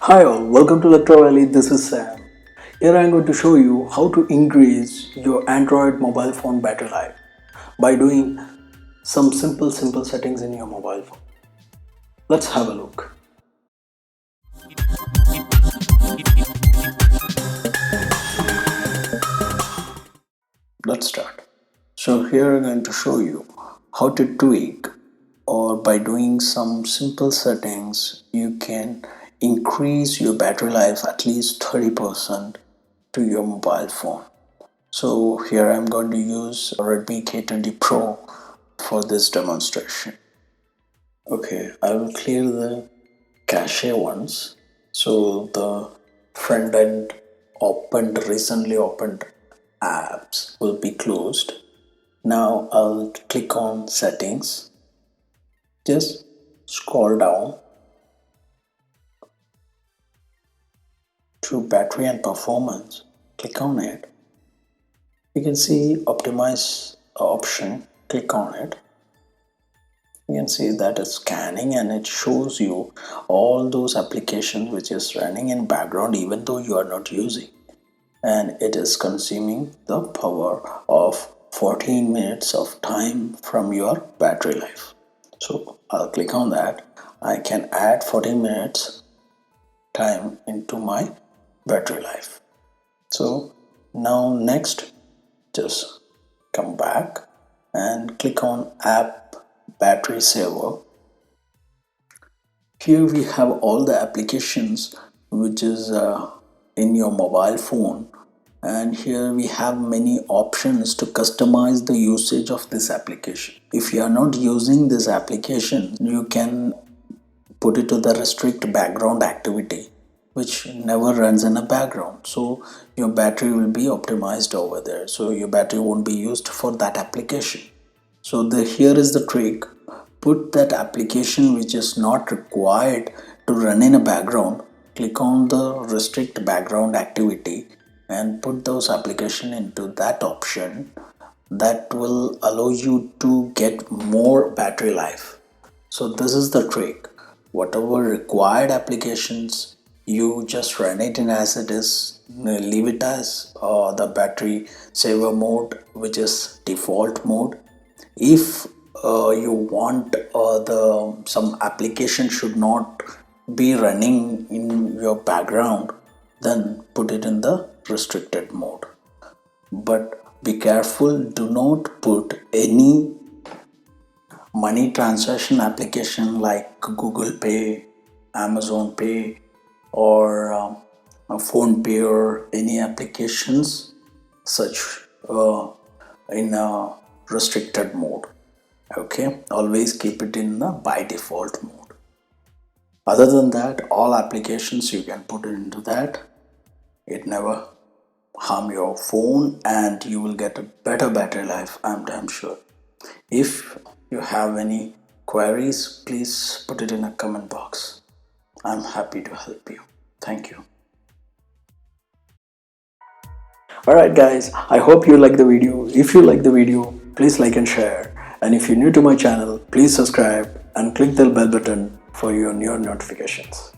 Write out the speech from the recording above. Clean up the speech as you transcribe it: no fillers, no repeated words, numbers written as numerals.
Hi all, welcome to Electro Valley. This is Sam. Here I am going to show you how to increase your Android mobile phone battery life by doing some simple settings in your mobile phone. Let's have a look. Let's start. So here I'm going to show you how to tweak, or by doing some simple settings you can increase your battery life at least 30% to your mobile phone. So here I'm going to use a Redmi K20 Pro for this demonstration. Okay, I will clear the cache once. So the front end recently opened apps will be closed. Now I'll click on settings. Just scroll down to battery and performance. Click on it. You can see Optimize option. Click on it. You can see that it's scanning and it shows you all those applications which is running in background even though you are not using, and it is consuming the power of 14 minutes of time from your battery life. So I'll click on that. I can add 14 minutes time into my battery life. So now next, just come back and click on app battery saver. Here we have all the applications which is in your mobile phone, and here we have many options to customize the usage of this application. If you are not using this application, you can put it to the restrict background activity, which never runs in a background, so your battery will be optimized over there, so your battery won't be used for that application. So here is the trick. Put that application which is not required to run in a background. Click on the restrict background activity and put those applications into that option. That will allow you to get more battery life. So this is the trick. Whatever required applications, you just run it in as it is, leave it as the battery saver mode, which is default mode. If you want some application should not be running in your background, then put it in the restricted mode. But be careful, do not put any money transaction application like Google Pay, Amazon Pay, or Phone Pay, or any applications such in a restricted mode. Okay, always keep it in the by default mode. Other than that, all applications you can put it into that. It never harm your phone and you will get a better battery life, I'm damn sure. If you have any queries, please put it in a comment box. I'm happy to help you. Thank you. Alright guys, I hope you like the video. If you like the video, please like and share. And if you're new to my channel, please subscribe and click the bell button for your new notifications.